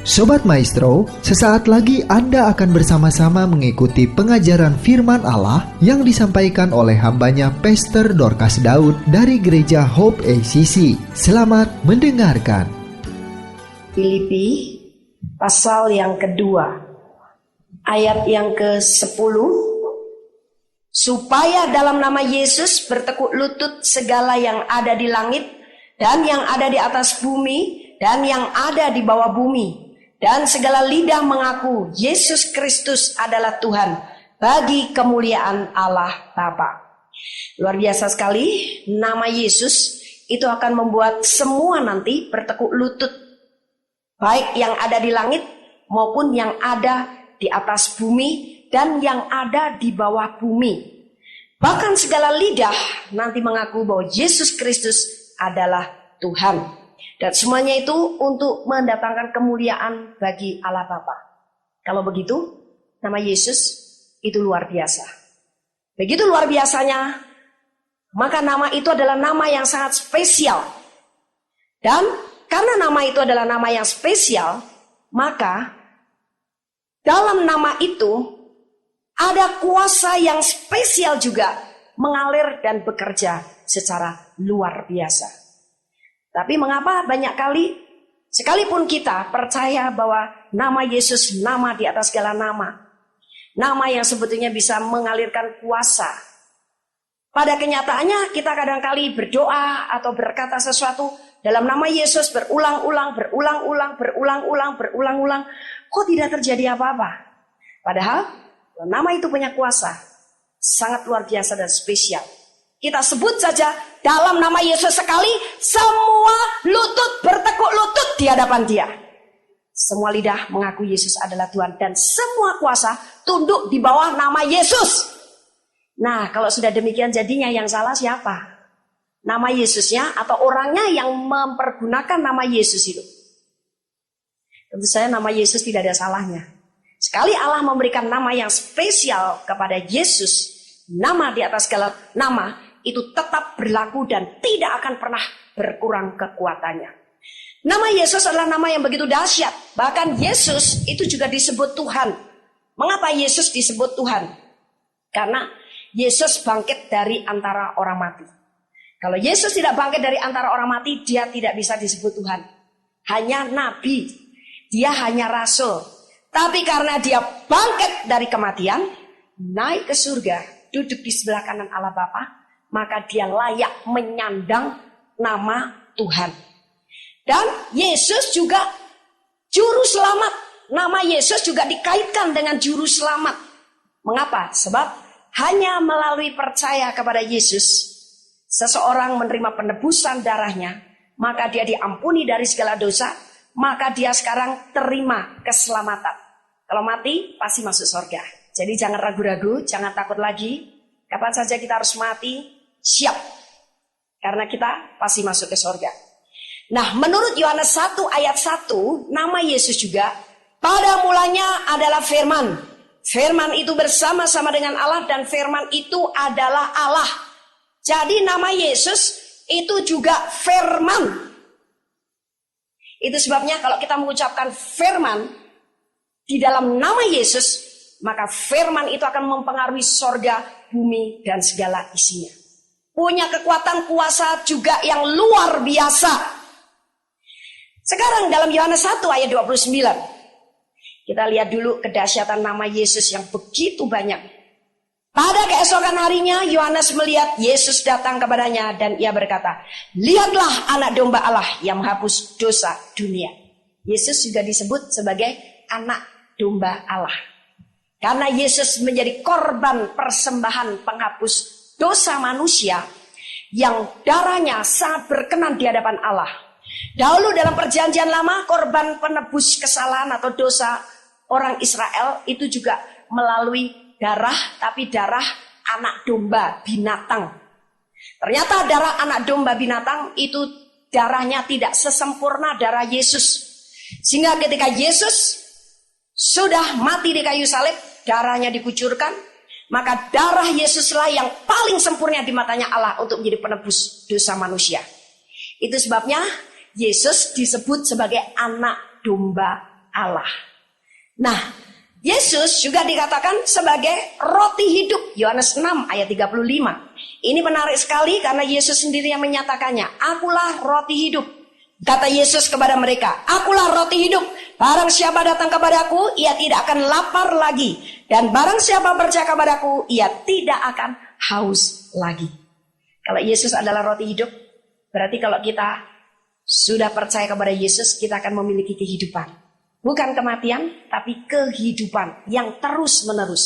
Sobat Maestro, sesaat lagi Anda akan bersama-sama mengikuti pengajaran firman Allah yang disampaikan oleh hambanya Pastor Dorcas Daud dari Gereja Hope ACC. Selamat mendengarkan. Filipi pasal yang kedua, ayat yang ke-10. Supaya dalam nama Yesus bertekuk lutut segala yang ada di langit dan yang ada di atas bumi dan yang ada di bawah bumi, dan segala lidah mengaku Yesus Kristus adalah Tuhan, bagi kemuliaan Allah Bapa. Luar biasa sekali, nama Yesus itu akan membuat semua nanti bertekuk lutut, baik yang ada di langit maupun yang ada di atas bumi dan yang ada di bawah bumi. Bahkan segala lidah nanti mengaku bahwa Yesus Kristus adalah Tuhan. Dan semuanya itu untuk mendatangkan kemuliaan bagi Allah Bapa. Kalau begitu, nama Yesus itu luar biasa. Begitu luar biasanya, maka nama itu adalah nama yang sangat spesial. Dan karena nama itu adalah nama yang spesial, maka dalam nama itu ada kuasa yang spesial juga mengalir dan bekerja secara luar biasa. Tapi mengapa banyak kali, sekalipun kita percaya bahwa nama Yesus nama di atas segala nama, nama yang sebetulnya bisa mengalirkan kuasa, pada kenyataannya kita kadang-kali berdoa atau berkata sesuatu dalam nama Yesus berulang-ulang, kok tidak terjadi apa-apa? Padahal nama itu punya kuasa, sangat luar biasa dan spesial. Kita sebut saja dalam nama Yesus sekali, semua lutut bertekuk lutut di hadapan Dia. Semua lidah mengaku Yesus adalah Tuhan dan semua kuasa tunduk di bawah nama Yesus. Nah, kalau sudah demikian jadinya yang salah siapa? Nama Yesusnya atau orangnya yang mempergunakan nama Yesus itu? Tentu saja nama Yesus tidak ada salahnya. Sekali Allah memberikan nama yang spesial kepada Yesus, nama di atas segala nama, itu tetap berlaku dan tidak akan pernah berkurang kekuatannya. Nama Yesus adalah nama yang begitu dahsyat. Bahkan Yesus itu juga disebut Tuhan. Mengapa Yesus disebut Tuhan? Karena Yesus bangkit dari antara orang mati. Kalau Yesus tidak bangkit dari antara orang mati, Dia tidak bisa disebut Tuhan. Hanya nabi, Dia hanya rasul. Tapi karena Dia bangkit dari kematian, naik ke surga, duduk di sebelah kanan Allah Bapa, maka Dia layak menyandang nama Tuhan. Dan Yesus juga juru selamat. Nama Yesus juga dikaitkan dengan juru selamat. Mengapa? Sebab hanya melalui percaya kepada Yesus, seseorang menerima penebusan darahnya, maka dia diampuni dari segala dosa, maka dia sekarang terima keselamatan. Kalau mati pasti masuk surga. Jadi jangan ragu-ragu, jangan takut lagi. Kapan saja kita harus mati, siap, karena kita pasti masuk ke surga. Nah, menurut Yohanes 1 ayat 1, nama Yesus juga pada mulanya adalah firman. Firman itu bersama-sama dengan Allah dan firman itu adalah Allah. Jadi nama Yesus itu juga firman. Itu sebabnya kalau kita mengucapkan firman di dalam nama Yesus, maka firman itu akan mempengaruhi surga, bumi dan segala isinya. Punya kekuatan kuasa juga yang luar biasa. Sekarang dalam Yohanes 1 ayat 29. Kita lihat dulu kedahsyatan nama Yesus yang begitu banyak. Pada keesokan harinya Yohanes melihat Yesus datang kepadanya dan ia berkata, "Lihatlah anak domba Allah yang menghapus dosa dunia." Yesus juga disebut sebagai anak domba Allah. Karena Yesus menjadi korban persembahan penghapus dosa manusia yang darahnya sangat berkenan di hadapan Allah. Dahulu dalam perjanjian lama, korban penebus kesalahan atau dosa orang Israel itu juga melalui darah, tapi darah anak domba binatang. Ternyata darah anak domba binatang itu darahnya tidak sesempurna darah Yesus. Sehingga ketika Yesus sudah mati di kayu salib, darahnya dikucurkan, maka darah Yesuslah yang paling sempurna di matanya Allah untuk menjadi penebus dosa manusia. Itu sebabnya Yesus disebut sebagai anak domba Allah. Nah, Yesus juga dikatakan sebagai roti hidup. Yohanes 6 ayat 35. Ini menarik sekali karena Yesus sendiri yang menyatakannya. Akulah roti hidup. Kata Yesus kepada mereka, akulah roti hidup. Barang siapa datang kepadaku, ia tidak akan lapar lagi. Dan barang siapa percaya kepadaku, ia tidak akan haus lagi. Kalau Yesus adalah roti hidup, berarti kalau kita sudah percaya kepada Yesus, kita akan memiliki kehidupan. Bukan kematian, tapi kehidupan yang terus menerus.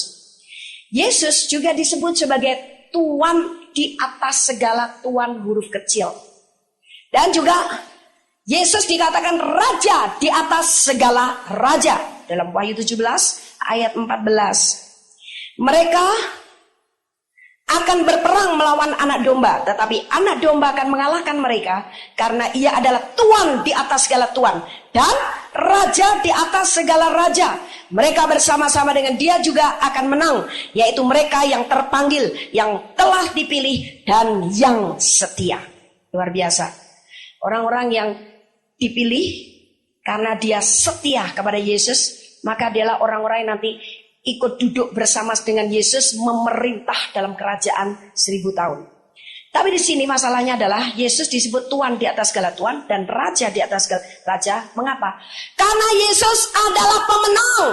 Yesus juga disebut sebagai Tuan di atas segala tuan huruf kecil. Dan juga Yesus dikatakan Raja di atas segala raja. Dalam Wahyu 17 ayat 14. Mereka akan berperang melawan anak domba. Tetapi anak domba akan mengalahkan mereka. Karena ia adalah Tuan di atas segala tuan. Dan Raja di atas segala raja. Mereka bersama-sama dengan dia juga akan menang. Yaitu mereka yang terpanggil, yang telah dipilih, dan yang setia. Luar biasa. Orang-orang yang dipilih karena dia setia kepada Yesus, maka dialah orang-orang yang nanti ikut duduk bersama dengan Yesus memerintah dalam kerajaan 1000 tahun. Tapi di sini masalahnya adalah Yesus disebut Tuan di atas segala tuan dan Raja di atas segala raja. Mengapa? Karena Yesus adalah pemenang.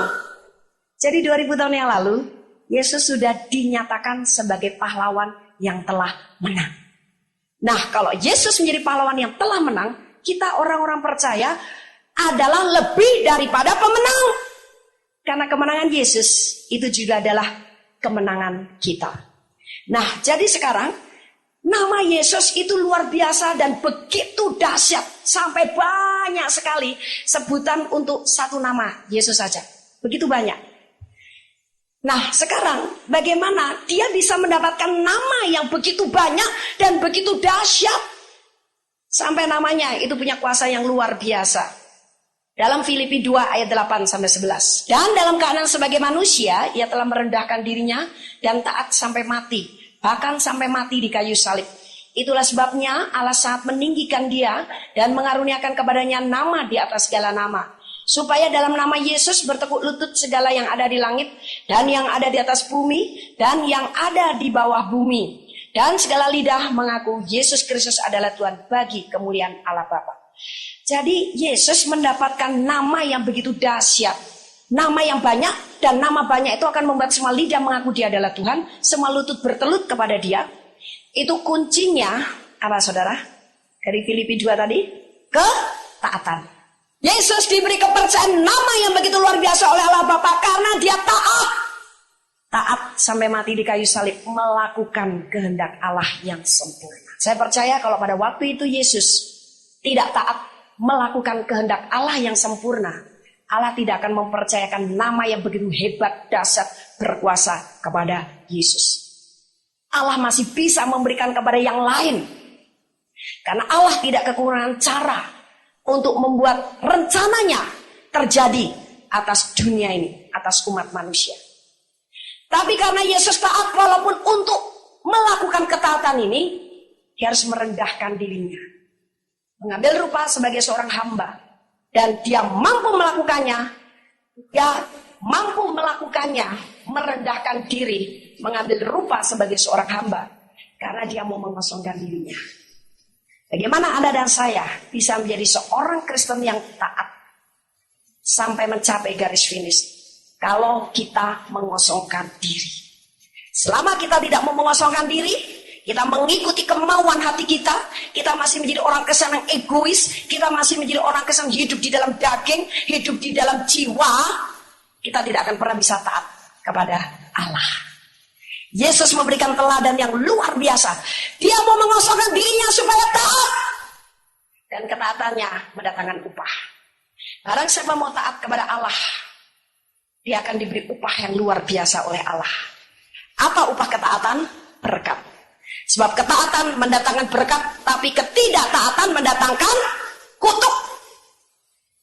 Jadi 2000 tahun yang lalu Yesus sudah dinyatakan sebagai pahlawan yang telah menang. Nah, kalau Yesus menjadi pahlawan yang telah menang, kita orang-orang percaya adalah lebih daripada pemenang. Karena kemenangan Yesus itu juga adalah kemenangan kita. Nah, jadi sekarang nama Yesus itu luar biasa dan begitu dahsyat. Sampai banyak sekali sebutan untuk satu nama Yesus saja. Begitu banyak. Nah, sekarang bagaimana dia bisa mendapatkan nama yang begitu banyak dan begitu dahsyat. Sampai namanya itu punya kuasa yang luar biasa. Dalam Filipi 2 ayat 8-11. Dan dalam keadaan sebagai manusia, ia telah merendahkan dirinya dan taat sampai mati. Bahkan sampai mati di kayu salib. Itulah sebabnya Allah sangat meninggikan dia dan mengaruniakan kepadanya nama di atas segala nama. Supaya dalam nama Yesus bertekuk lutut segala yang ada di langit dan yang ada di atas bumi dan yang ada di bawah bumi. Dan segala lidah mengaku Yesus Kristus adalah Tuhan bagi kemuliaan Allah Bapa. Jadi Yesus mendapatkan nama yang begitu dahsyat. Nama yang banyak dan nama banyak itu akan membuat semua lidah mengaku dia adalah Tuhan. Semua lutut bertelut kepada dia. Itu kuncinya apa saudara? Dari Filipi 2 tadi, ketaatan. Yesus diberi kepercayaan nama yang begitu luar biasa oleh Allah Bapa karena dia taat. Taat sampai mati di kayu salib, melakukan kehendak Allah yang sempurna. Saya percaya kalau pada waktu itu Yesus tidak taat melakukan kehendak Allah yang sempurna, Allah tidak akan mempercayakan nama yang begitu hebat, dahsyat, berkuasa kepada Yesus. Allah masih bisa memberikan kepada yang lain. Karena Allah tidak kekurangan cara untuk membuat rencananya terjadi atas dunia ini, atas umat manusia. Tapi karena Yesus taat walaupun untuk melakukan ketaatan ini, dia harus merendahkan dirinya. Mengambil rupa sebagai seorang hamba. Dan dia mampu melakukannya. Dia mampu melakukannya, merendahkan diri, mengambil rupa sebagai seorang hamba. Karena dia mau mengosongkan dirinya. Bagaimana Anda dan saya bisa menjadi seorang Kristen yang taat sampai mencapai garis finish kalau kita mengosongkan diri. Selama kita tidak mau mengosongkan diri, kita mengikuti kemauan hati kita, kita masih menjadi orang Kristen yang egois, kita masih menjadi orang Kristen hidup di dalam daging, hidup di dalam jiwa, kita tidak akan pernah bisa taat kepada Allah. Yesus memberikan teladan yang luar biasa. Dia mau mengosongkan dirinya supaya taat. Dan ketaatannya mendatangkan upah. Barang siapa mau taat kepada Allah, dia akan diberi upah yang luar biasa oleh Allah. Apa upah ketaatan? Berkat. Sebab ketaatan mendatangkan berkat, tapi ketidaktaatan mendatangkan kutuk.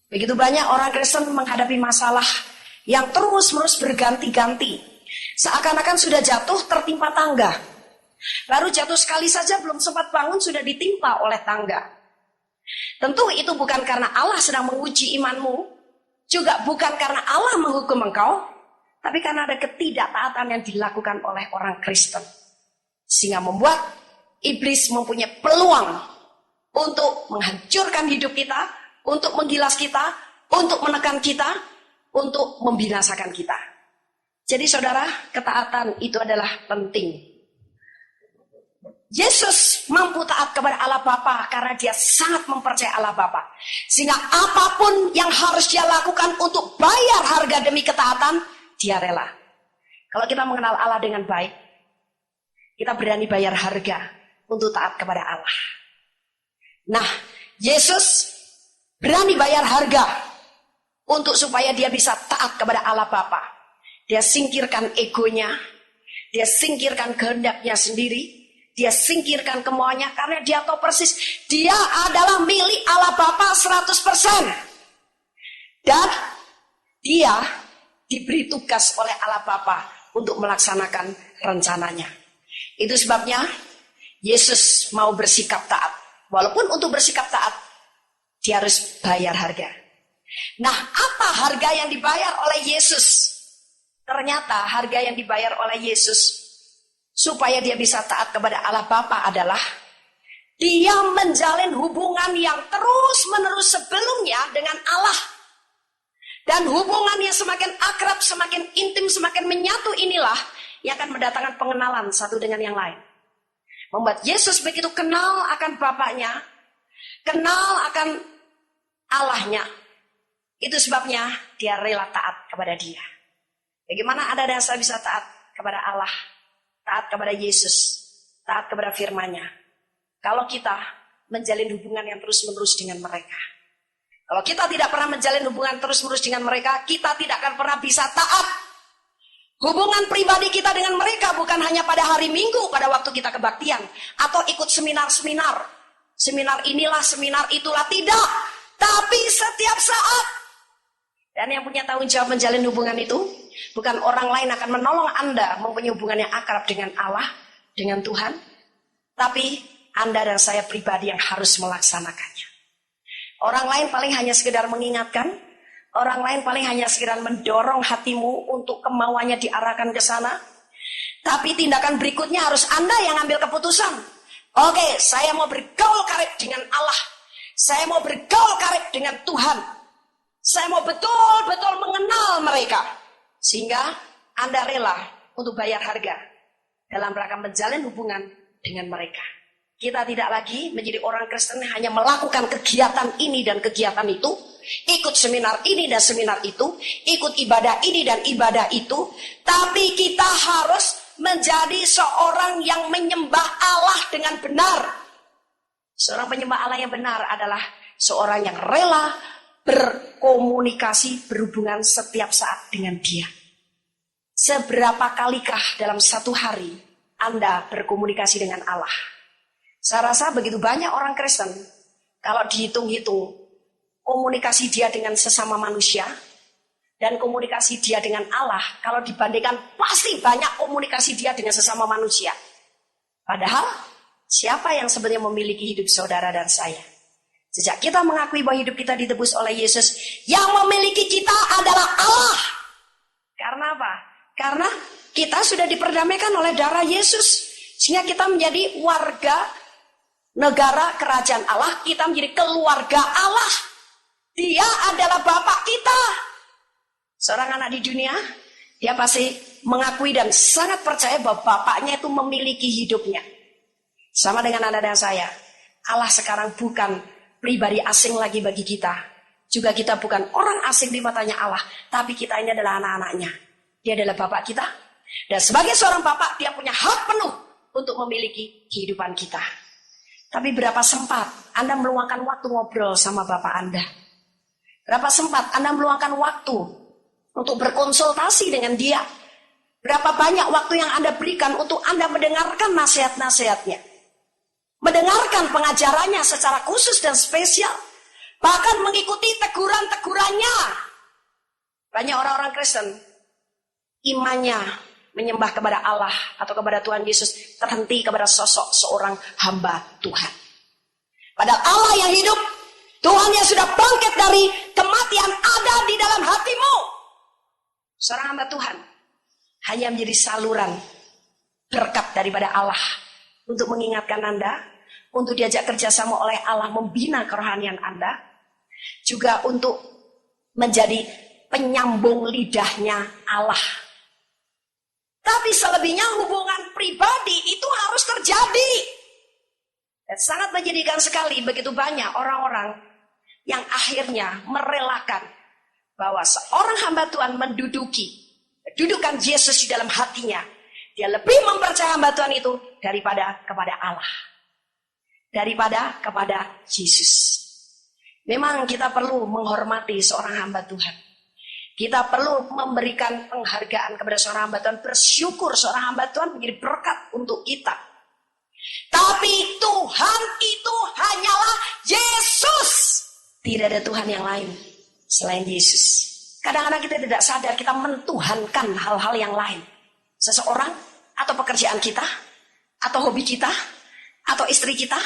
Begitu banyak orang Kristen menghadapi masalah yang terus-menerus berganti-ganti. Seakan-akan sudah jatuh tertimpa tangga. Baru jatuh sekali saja belum sempat bangun sudah ditimpa oleh tangga. Tentu itu bukan karena Allah sedang menguji imanmu. Juga bukan karena Allah menghukum engkau, tapi karena ada ketidaktaatan yang dilakukan oleh orang Kristen. Sehingga membuat iblis mempunyai peluang untuk menghancurkan hidup kita, untuk menggilas kita, untuk menekan kita, untuk membinasakan kita. Jadi saudara, ketaatan itu adalah penting. Yesus mampu taat kepada Allah Bapa karena dia sangat mempercayai Allah Bapa. Sehingga apapun yang harus dia lakukan untuk bayar harga demi ketaatan, dia rela. Kalau kita mengenal Allah dengan baik, kita berani bayar harga untuk taat kepada Allah. Nah, Yesus berani bayar harga untuk supaya dia bisa taat kepada Allah Bapa. Dia singkirkan egonya, dia singkirkan kehendaknya sendiri, dia singkirkan kemauannya karena dia tahu persis dia adalah milik Allah Bapa 100%. Dan dia diberi tugas oleh Allah Bapa untuk melaksanakan rencananya. Itu sebabnya Yesus mau bersikap taat. Walaupun untuk bersikap taat, dia harus bayar harga. Nah, apa harga yang dibayar oleh Yesus? Ternyata harga yang dibayar oleh Yesus supaya dia bisa taat kepada Allah Bapa adalah dia menjalin hubungan yang terus-menerus sebelumnya dengan Allah. Dan hubungan yang semakin akrab, semakin intim, semakin menyatu inilah yang akan mendatangkan pengenalan satu dengan yang lain. Membuat Yesus begitu kenal akan Bapaknya, kenal akan Allahnya. Itu sebabnya dia rela taat kepada dia. Bagaimana Anda dan saya bisa taat kepada Allah, taat kepada Yesus, taat kepada firman-Nya? Kalau kita menjalin hubungan yang terus-menerus dengan mereka. Kalau kita tidak pernah menjalin hubungan terus-menerus dengan mereka, kita tidak akan pernah bisa taat. Hubungan pribadi kita dengan mereka bukan hanya pada hari Minggu, pada waktu kita kebaktian, atau ikut seminar-seminar. Seminar inilah, seminar itulah, tidak. Tapi setiap saat. Dan yang punya tanggung jawab menjalin hubungan itu, bukan orang lain akan menolong Anda mempunyai hubungan yang akrab dengan Allah, dengan Tuhan. Tapi Anda dan saya pribadi yang harus melaksanakannya. Orang lain paling hanya sekedar mengingatkan, orang lain paling hanya sekedar mendorong hatimu untuk kemauannya diarahkan ke sana. Tapi tindakan berikutnya harus Anda yang ambil keputusan. Oke, saya mau bergaul karib dengan Allah. Saya mau bergaul karib dengan Tuhan. Saya mau betul-betul mengenal mereka. Sehingga Anda rela untuk bayar harga dalam rangka menjalin hubungan dengan mereka. Kita tidak lagi menjadi orang Kristen hanya melakukan kegiatan ini dan kegiatan itu, ikut seminar ini dan seminar itu, ikut ibadah ini dan ibadah itu, tapi kita harus menjadi seorang yang menyembah Allah dengan benar. Seorang penyembah Allah yang benar adalah seorang yang rela berkomunikasi, berhubungan setiap saat dengan Dia. Seberapa kalikah dalam satu hari Anda berkomunikasi dengan Allah? Saya rasa begitu banyak orang Kristen, kalau dihitung-hitung, komunikasi dia dengan sesama manusia, dan komunikasi dia dengan Allah, kalau dibandingkan pasti banyak komunikasi dia dengan sesama manusia. Padahal, siapa yang sebenarnya memiliki hidup saudara dan saya? Sejak kita mengakui bahwa hidup kita ditebus oleh Yesus, yang memiliki kita adalah Allah. Karena apa? Karena kita sudah diperdamaikan oleh darah Yesus. Sehingga kita menjadi warga negara kerajaan Allah, kita menjadi keluarga Allah. Dia adalah Bapak kita. Seorang anak di dunia, dia pasti mengakui dan sangat percaya bahwa Bapaknya itu memiliki hidupnya. Sama dengan Anda dan saya. Allah sekarang bukan pribadi asing lagi bagi kita. Juga kita bukan orang asing di matanya Allah, tapi kita ini adalah anak-anaknya. Dia adalah Bapak kita. Dan sebagai seorang Bapak, dia punya hak penuh untuk memiliki kehidupan kita. Tapi berapa sempat Anda meluangkan waktu ngobrol sama Bapak Anda? Berapa sempat Anda meluangkan waktu untuk berkonsultasi dengan Dia? Berapa banyak waktu yang Anda berikan untuk Anda mendengarkan nasihat-nasihatnya? Mendengarkan pengajarannya secara khusus dan spesial. Bahkan mengikuti teguran-tegurannya. Banyak orang-orang Kristen, imannya menyembah kepada Allah atau kepada Tuhan Yesus terhenti kepada sosok seorang hamba Tuhan. Padahal Allah yang hidup, Tuhan yang sudah bangkit dari kematian ada di dalam Seorang hamba Tuhan hanya menjadi saluran berkat daripada Allah untuk mengingatkan Anda, untuk diajak kerjasama oleh Allah membina kerohanian Anda, juga untuk menjadi penyambung lidahnya Allah. Tapi selebihnya hubungan pribadi itu harus terjadi. Dan sangat menyedihkan sekali begitu banyak orang-orang yang akhirnya merelakan bahwa seorang hamba Tuhan menduduki kedudukan Yesus di dalam hatinya. Dia lebih mempercayai hamba Tuhan itu daripada kepada Allah, daripada kepada Yesus. Memang kita perlu menghormati seorang hamba Tuhan. Kita perlu memberikan penghargaan kepada seorang hamba Tuhan, bersyukur seorang hamba Tuhan menjadi berkat untuk kita. Tapi Tuhan itu hanyalah Yesus. Tidak ada Tuhan yang lain selain Yesus. Kadang-kadang kita tidak sadar kita mentuhankan hal-hal yang lain. Seseorang, atau pekerjaan kita, atau hobi kita, atau istri kita,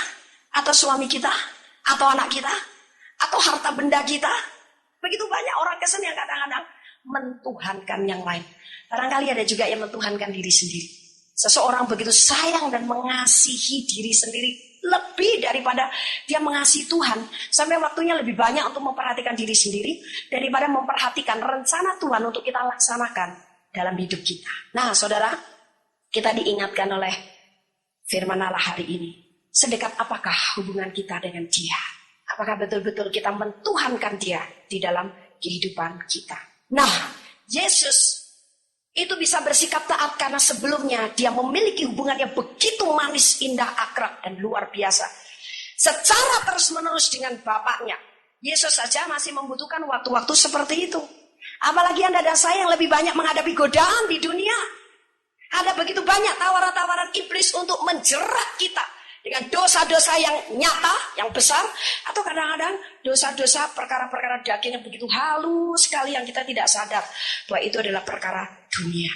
atau suami kita, atau anak kita, atau harta benda kita. Begitu banyak orang Kristen yang kadang-kadang mentuhankan yang lain. Barangkali ada juga yang mentuhankan diri sendiri. Seseorang begitu sayang dan mengasihi diri sendiri lebih daripada dia mengasihi Tuhan, sampai waktunya lebih banyak untuk memperhatikan diri sendiri daripada memperhatikan rencana Tuhan untuk kita laksanakan dalam hidup kita. Nah, saudara, kita diingatkan oleh firman Allah hari ini. Sedekat apakah hubungan kita dengan Dia? Apakah betul-betul kita mentuhankan Dia di dalam kehidupan kita? Nah, Yesus itu bisa bersikap taat karena sebelumnya dia memiliki hubungan yang begitu manis, indah, akrab, dan luar biasa. Secara terus-menerus dengan Bapaknya. Yesus saja masih membutuhkan waktu-waktu seperti itu. Apalagi Anda dan saya yang lebih banyak menghadapi godaan di dunia. Ada begitu banyak tawaran-tawaran iblis untuk menjerat kita dengan dosa-dosa yang nyata, yang besar, atau kadang-kadang dosa-dosa perkara-perkara daging yang begitu halus sekali yang kita tidak sadar bahwa itu adalah perkara dunia.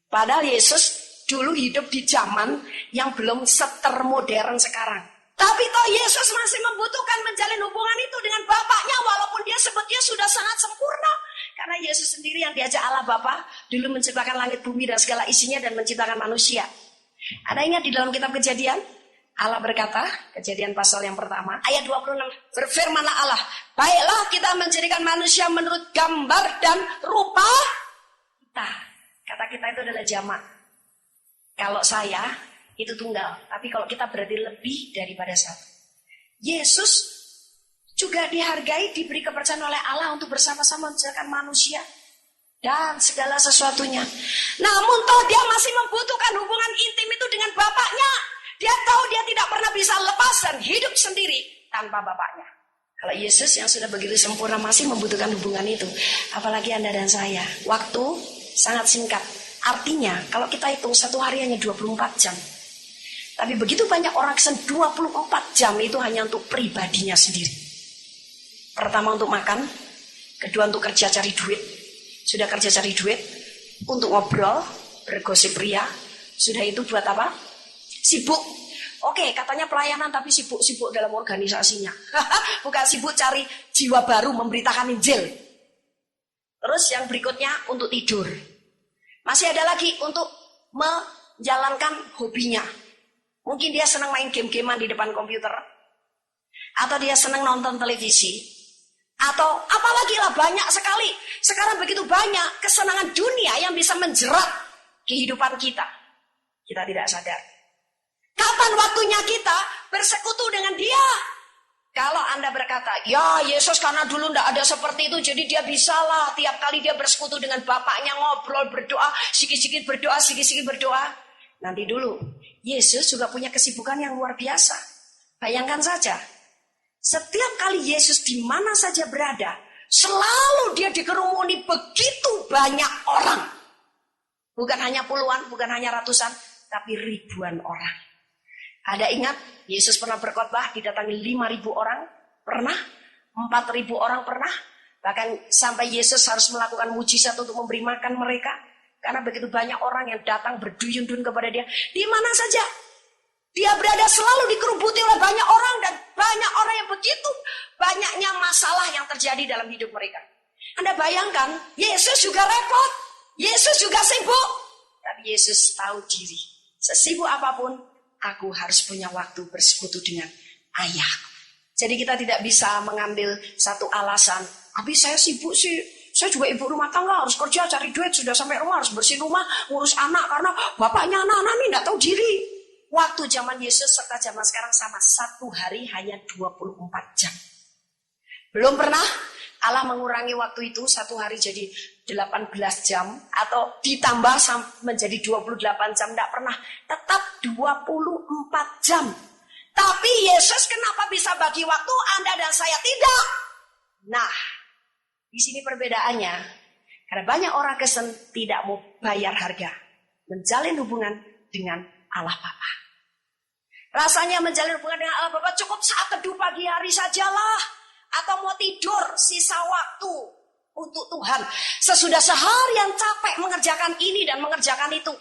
Padahal Yesus dulu hidup di zaman yang belum setermodern sekarang. Tapi toh Yesus masih membutuhkan menjalin hubungan itu dengan Bapaknya walaupun dia sebetulnya sudah sangat sempurna. Karena Yesus sendiri yang diajak Allah Bapa dulu menciptakan langit bumi dan segala isinya dan menciptakan manusia. Ada ingat di dalam kitab Kejadian? Allah berkata, Kejadian pasal yang pertama, ayat 26, berfirmanlah Allah, baiklah kita menjadikan manusia menurut gambar dan rupa kita. Kata kita itu adalah jamak. Kalau saya, itu tunggal. Tapi kalau kita berarti lebih daripada satu. Yesus juga dihargai, diberi kepercayaan oleh Allah untuk bersama-sama menciptakan manusia dan segala sesuatunya. Namun toh dia masih membutuhkan hubungan intim itu dengan Bapaknya. Dia tahu dia tidak pernah bisa lepas dan hidup sendiri tanpa Bapaknya. Kalau Yesus yang sudah begitu sempurna masih membutuhkan hubungan itu, apalagi Anda dan saya. Waktu sangat singkat. Artinya kalau kita hitung satu hari hanya 24 jam. Tapi begitu banyak orang Kristen 24 jam itu hanya untuk pribadinya sendiri. Pertama untuk makan, kedua untuk kerja cari duit. Sudah kerja cari duit, untuk ngobrol, bergosip ria. Sudah itu buat apa? Sibuk. Oke, katanya pelayanan tapi sibuk dalam organisasinya. Bukan sibuk cari jiwa baru memberitakan Injil. Terus yang berikutnya untuk tidur. Masih ada lagi untuk menjalankan hobinya. Mungkin dia senang main game-gamean di depan komputer. Atau dia senang nonton televisi. Atau apalagi lah, banyak sekali. Sekarang begitu banyak kesenangan dunia yang bisa menjerat kehidupan kita. Kita tidak sadar. Kapan waktunya kita bersekutu dengan Dia? Kalau Anda berkata, ya Yesus karena dulu tidak ada seperti itu, jadi dia bisalah tiap kali dia bersekutu dengan Bapaknya, ngobrol, berdoa, sikit-sikit berdoa. Nanti dulu, Yesus juga punya kesibukan yang luar biasa. Bayangkan saja, setiap kali Yesus di mana saja berada, selalu dia dikerumuni begitu banyak orang. Bukan hanya puluhan, bukan hanya ratusan, tapi ribuan orang. Ada ingat, Yesus pernah berkhotbah didatangi 5.000 orang, pernah, 4.000 orang pernah, bahkan sampai Yesus harus melakukan mujizat untuk memberi makan mereka, karena begitu banyak orang yang datang berduyun-duyun kepada dia, di mana saja dia berada selalu dikerubuti oleh banyak orang dan banyak orang yang begitu banyaknya masalah yang terjadi dalam hidup mereka. Anda bayangkan, Yesus juga repot. Yesus juga sibuk. Tapi Yesus tahu diri. Sesibuk apapun, aku harus punya waktu bersekutu dengan ayahku. Jadi kita tidak bisa mengambil satu alasan. Habis saya sibuk sih. Saya juga ibu rumah tangga, harus kerja, cari duit. Sudah sampai rumah, harus bersih rumah, ngurus anak. Karena bapaknya anak-anak ini tidak tahu diri. Waktu zaman Yesus serta zaman sekarang sama. Satu hari hanya 24 jam. Belum pernah Allah mengurangi waktu itu satu hari jadi 18 jam. Atau ditambah menjadi 28 jam. Tidak pernah. Tetap 24 jam. Tapi Yesus kenapa bisa bagi waktu, Anda dan saya tidak? Nah, di sini perbedaannya. Karena banyak orang Kristen tidak mau bayar harga. Menjalin hubungan dengan Allah Bapa. Rasanya menjalin hubungan dengan Allah Bapa cukup saat teduh pagi hari sajalah. Atau mau tidur sisa waktu untuk Tuhan. Sesudah seharian capek mengerjakan ini dan mengerjakan itu.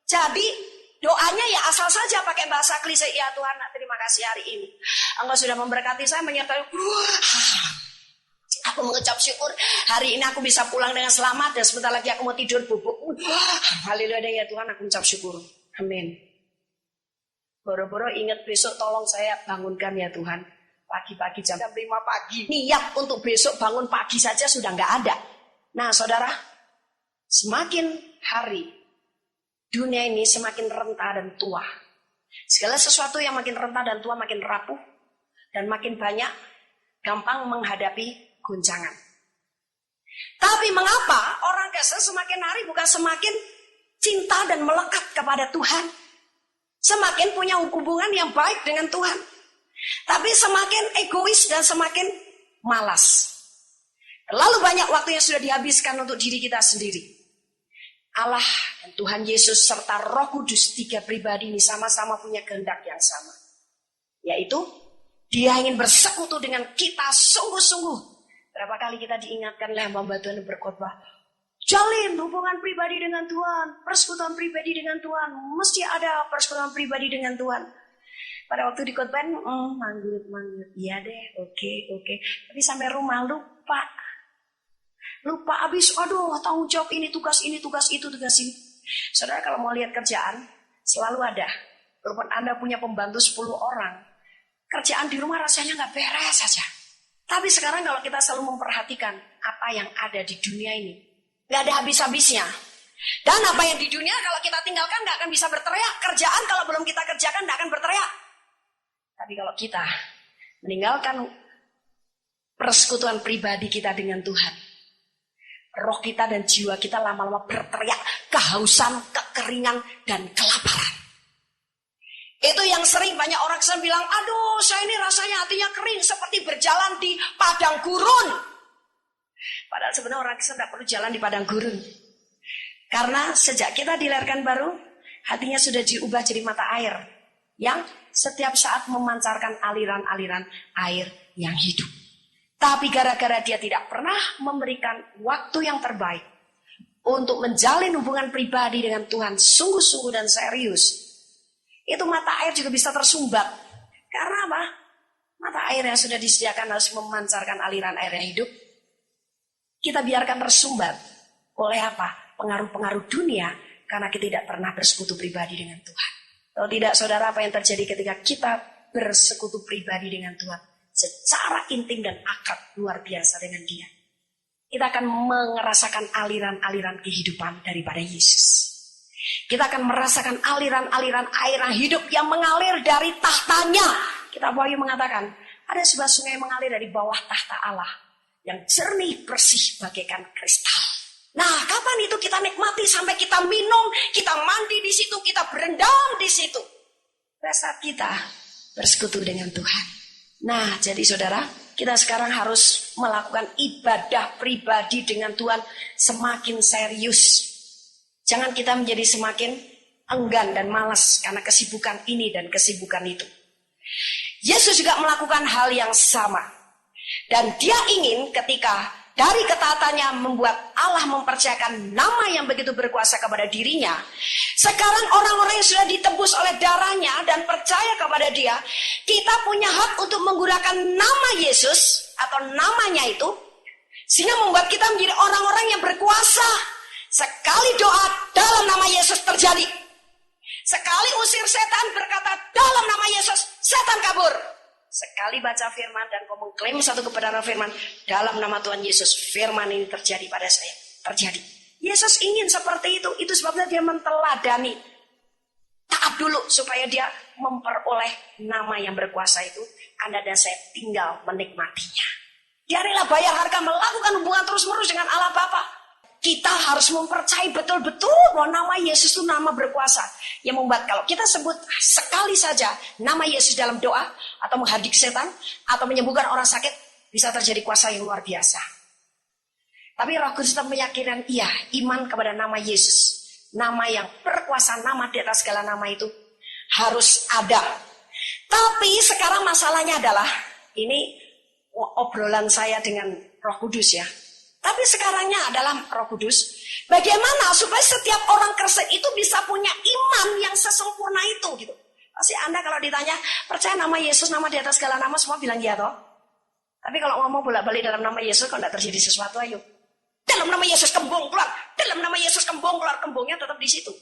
Jadi doanya ya asal saja pakai bahasa klise. Ya Tuhan, terima kasih hari ini. Engkau sudah memberkati saya, menyertai. Aku mengucap syukur hari ini aku bisa pulang dengan selamat. Dan sebentar lagi aku mau tidur bubuk. Haleluya ya Tuhan, aku mengucap syukur. Amin. Boro-boro ingat besok tolong saya bangunkan ya Tuhan. Pagi-pagi jam 5 pagi. Niat untuk besok bangun pagi saja sudah nggak ada. Nah saudara, semakin hari dunia ini semakin renta dan tua. Segala sesuatu yang makin renta dan tua makin rapuh. Dan makin banyak gampang menghadapi goncangan. Tapi mengapa orang Kristen semakin hari bukan semakin cinta dan melekat kepada Tuhan. Semakin punya hubungan yang baik dengan Tuhan. Tapi semakin egois dan semakin malas. Terlalu banyak waktu yang sudah dihabiskan untuk diri kita sendiri. Allah dan Tuhan Yesus serta Roh Kudus, tiga pribadi ini sama-sama punya kehendak yang sama. Yaitu, Dia ingin bersekutu dengan kita sungguh-sungguh. Berapa kali kita diingatkan oleh hamba Tuhan yang berkhotbah. Jalin hubungan pribadi dengan Tuhan. Persekutuan pribadi dengan Tuhan. Mesti ada persekutuan pribadi dengan Tuhan. Pada waktu di khotbah, manggut. Iya deh, oke. Tapi sampai rumah lupa habis, aduh tanggung jawab ini, tugas itu, tugas ini. Saudara kalau mau lihat kerjaan, selalu ada. Walaupun Anda punya pembantu 10 orang, kerjaan di rumah rasanya gak beres saja. Tapi sekarang kalau kita selalu memperhatikan apa yang ada di dunia ini, gak ada habis-habisnya. Dan apa yang di dunia kalau kita tinggalkan gak akan bisa berteriak. Kerjaan kalau belum kita kerjakan gak akan berteriak. Tapi kalau kita meninggalkan persekutuan pribadi kita dengan Tuhan, roh kita dan jiwa kita lama-lama berteriak kehausan, kekeringan, dan kelaparan. Itu yang sering banyak orang Kristen bilang, aduh saya ini rasanya hatinya kering seperti berjalan di padang gurun. Padahal sebenarnya orang Kristen tidak perlu jalan di padang gurun. Karena sejak kita dilahirkan baru, hatinya sudah diubah jadi mata air. Yang setiap saat memancarkan aliran-aliran air yang hidup. Tapi gara-gara dia tidak pernah memberikan waktu yang terbaik untuk menjalin hubungan pribadi dengan Tuhan sungguh-sungguh dan serius, itu mata air juga bisa tersumbat. Karena apa? Mata air yang sudah disediakan harus memancarkan aliran air yang hidup. Kita biarkan tersumbat oleh apa? Pengaruh-pengaruh dunia karena kita tidak pernah bersekutu pribadi dengan Tuhan. Kalau tidak, saudara, apa yang terjadi ketika kita bersekutu pribadi dengan Tuhan? Secara intim dan akrab luar biasa dengan Dia. Kita akan merasakan aliran-aliran kehidupan daripada Yesus. Kita akan merasakan aliran-aliran air yang hidup yang mengalir dari tahtanya. Kitab Wahyu mengatakan, ada sebuah sungai yang mengalir dari bawah tahta Allah. Yang jernih bersih bagaikan kristal. Nah, kapan itu kita nikmati sampai kita minum, kita mandi di situ, kita berendam di situ. Pada saat kita bersekutu dengan Tuhan. Nah, jadi saudara, kita sekarang harus melakukan ibadah pribadi dengan Tuhan semakin serius. Jangan kita menjadi semakin enggan dan malas karena kesibukan ini dan kesibukan itu. Yesus juga melakukan hal yang sama. Dan Dia ingin ketika dari ketaatannya membuat Allah mempercayakan nama yang begitu berkuasa kepada dirinya. Sekarang orang-orang yang sudah ditebus oleh darahnya dan percaya kepada Dia, kita punya hak untuk menggunakan nama Yesus atau namanya itu, sehingga membuat kita menjadi orang-orang yang berkuasa. Sekali doa dalam nama Yesus terjadi. Sekali usir setan berkata dalam nama Yesus, setan kabur. Sekali baca firman dan kau mengklaim satu kebenaran firman dalam nama Tuhan Yesus, firman ini terjadi pada saya. Terjadi. Yesus ingin seperti itu. Itu sebabnya dia menteladani. Taat dulu supaya dia memperoleh nama yang berkuasa itu. Anda dan saya tinggal menikmatinya. Dia rela bayar harga melakukan hubungan terus-menerus dengan Allah Bapa. Kita harus mempercayai betul-betul bahwa nama Yesus itu nama berkuasa. Yang membuat kalau kita sebut sekali saja nama Yesus dalam doa, atau menghardik setan, atau menyembuhkan orang sakit, bisa terjadi kuasa yang luar biasa. Tapi Roh Kudus tetap meyakinkan, iya, iman kepada nama Yesus, nama yang berkuasa, nama di atas segala nama itu harus ada. Tapi sekarang masalahnya adalah, ini obrolan saya dengan Roh Kudus ya. Tapi sekarangnya adalah Roh Kudus, bagaimana supaya setiap orang Kristen itu bisa punya iman yang sesempurna itu gitu. Pasti Anda kalau ditanya, percaya nama Yesus, nama di atas segala nama, semua bilang ya toh. Tapi kalau ngomong bolak-balik dalam nama Yesus, kok tidak terjadi sesuatu, ayo. Dalam nama Yesus kembung keluar, dalam nama Yesus kembung keluar, kembungnya tetap di situ.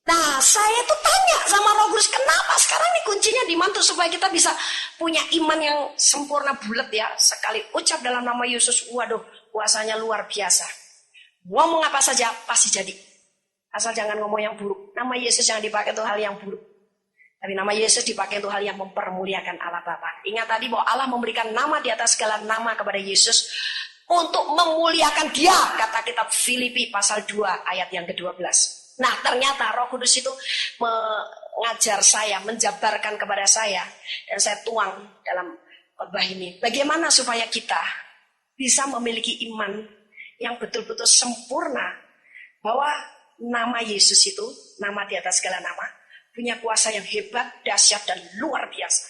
Nah, saya tuh tanya sama Roh Kudus, kenapa sekarang ini kuncinya di mana supaya kita bisa punya iman yang sempurna bulat ya. Sekali ucap dalam nama Yesus, waduh, kuasanya luar biasa. Ngomong apa saja pasti jadi. Asal jangan ngomong yang buruk. Nama Yesus jangan dipakai untuk hal yang buruk. Tapi nama Yesus dipakai untuk hal yang mempermuliakan Allah Bapa. Ingat tadi bahwa Allah memberikan nama di atas segala nama kepada Yesus untuk memuliakan Dia, kata kitab Filipi pasal 2 ayat yang ke-12. Nah, ternyata Roh Kudus itu mengajar saya, menjabarkan kepada saya, dan saya tuang dalam khotbah ini. Bagaimana supaya kita bisa memiliki iman yang betul-betul sempurna, bahwa nama Yesus itu, nama di atas segala nama, punya kuasa yang hebat, dahsyat, dan luar biasa.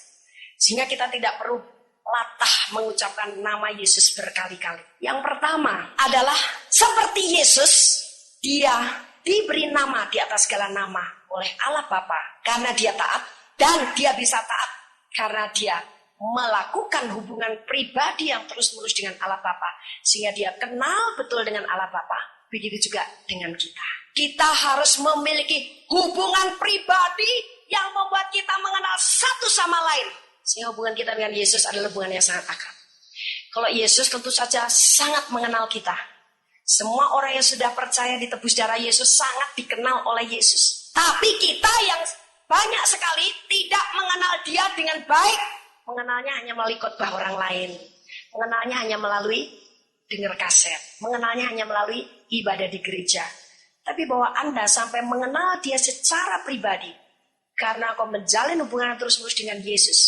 Sehingga kita tidak perlu latah mengucapkan nama Yesus berkali-kali. Yang pertama adalah seperti Yesus, Dia diberi nama di atas segala nama oleh Allah Bapa karena Dia taat, dan Dia bisa taat karena Dia melakukan hubungan pribadi yang terus-menerus dengan Allah Bapa, sehingga Dia kenal betul dengan Allah Bapa. Begitu juga dengan kita. Kita harus memiliki hubungan pribadi yang membuat kita mengenal satu sama lain, sehingga hubungan kita dengan Yesus adalah hubungan yang sangat akrab. Kalau Yesus tentu saja sangat mengenal kita. Semua orang yang sudah percaya ditebus darah Yesus sangat dikenal oleh Yesus. Tapi kita yang banyak sekali tidak mengenal Dia dengan baik. Mengenalnya hanya melalui khotbah orang lain. Mengenalnya hanya melalui dengar kaset. Mengenalnya hanya melalui ibadah di gereja. Tapi bahwa Anda sampai mengenal Dia secara pribadi, karena kau menjalin hubungan terus-menerus dengan Yesus,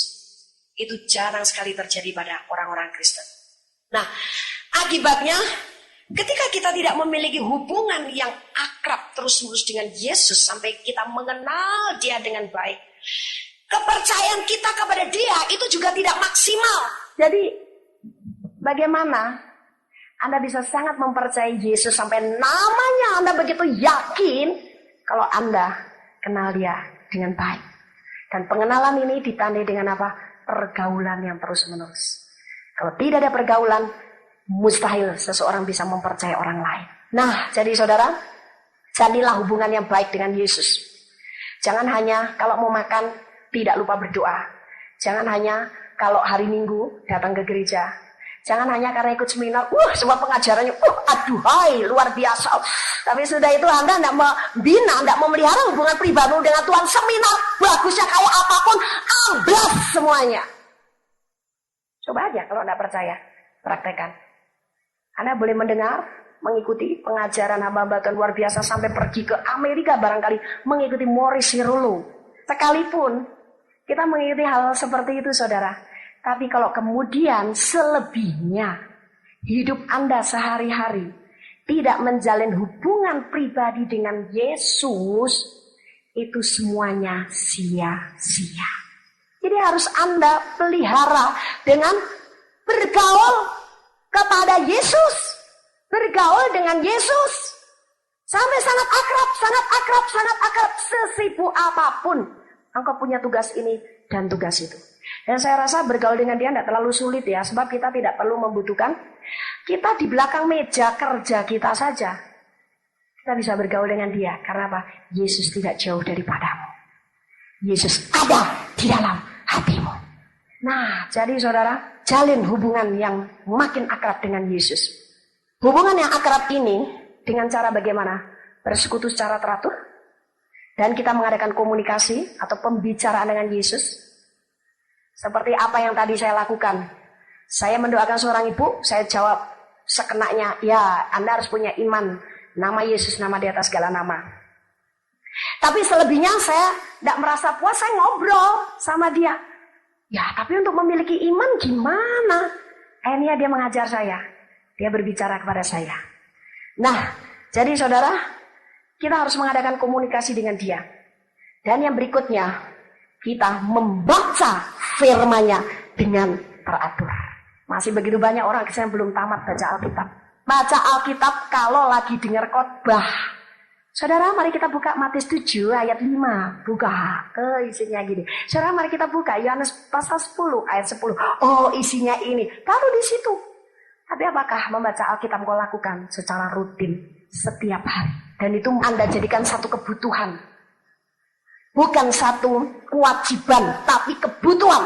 itu jarang sekali terjadi pada orang-orang Kristen. Nah, akibatnya ketika kita tidak memiliki hubungan yang akrab terus-menerus dengan Yesus sampai kita mengenal Dia dengan baik, kepercayaan kita kepada Dia itu juga tidak maksimal. Jadi bagaimana Anda bisa sangat mempercayai Yesus sampai namanya Anda begitu yakin kalau Anda kenal Dia dengan baik. Dan pengenalan ini ditandai dengan apa? Pergaulan yang terus-menerus. Kalau tidak ada pergaulan, mustahil seseorang bisa mempercayai orang lain. Nah, jadi saudara, jadilah hubungan yang baik dengan Yesus. Jangan hanya kalau mau makan tidak lupa berdoa. Jangan hanya kalau hari Minggu datang ke gereja. Jangan hanya karena ikut seminar, semua pengajarannya, aduhai, luar biasa. Tapi sudah itu Anda tidak membina, tidak memelihara hubungan pribadi dengan Tuhan. Seminar bagusnya kayak apapun, amblas semuanya. Coba aja kalau tidak percaya, praktekkan. Anda boleh mendengar, mengikuti pengajaran hamba-hamba Tuhan luar biasa sampai pergi ke Amerika barangkali mengikuti Morris Hirolo. Sekalipun kita mengikuti hal seperti itu saudara. Tapi kalau kemudian selebihnya hidup Anda sehari-hari tidak menjalin hubungan pribadi dengan Yesus, itu semuanya sia-sia. Jadi harus Anda pelihara dengan bergaul kepada Yesus, bergaul dengan Yesus sampai sangat akrab, sangat akrab, sangat akrab. Sesibuk apapun engkau punya tugas ini dan tugas itu. Dan saya rasa bergaul dengan Dia tidak terlalu sulit ya, sebab kita tidak perlu membutuhkan. Kita di belakang meja kerja kita saja, Kita bisa bergaul dengan dia. Karena apa? Yesus tidak jauh daripadamu. Yesus ada di dalam hatimu. Nah, jadi saudara, jalin hubungan yang makin akrab dengan Yesus. Hubungan yang akrab ini dengan cara bagaimana? Bersekutu secara teratur. Dan kita mengadakan komunikasi atau pembicaraan dengan Yesus. Seperti apa yang tadi saya lakukan. Saya mendoakan seorang ibu, saya jawab sekenanya, ya Anda harus punya iman. Nama Yesus, nama di atas segala nama. Tapi selebihnya saya tidak merasa puas, saya ngobrol sama dia. Ya, tapi untuk memiliki iman gimana? Akhirnya dia mengajar saya. Dia berbicara kepada saya. Nah, jadi saudara, kita harus mengadakan komunikasi dengan dia. Dan yang berikutnya, kita membaca firman-Nya dengan teratur. Masih begitu banyak orang yang belum tamat baca Alkitab. Baca Alkitab kalau lagi dengar khotbah. Saudara, mari kita buka Matius 7 ayat 5. Buka ke isinya gini. Saudara, mari kita buka Yohanes pasal 10 ayat 10. Oh, isinya ini. Baru di situ. Tapi apakah membaca Alkitab kau lakukan secara rutin setiap hari? Dan itu Anda jadikan satu kebutuhan. Bukan satu kewajiban, tapi kebutuhan.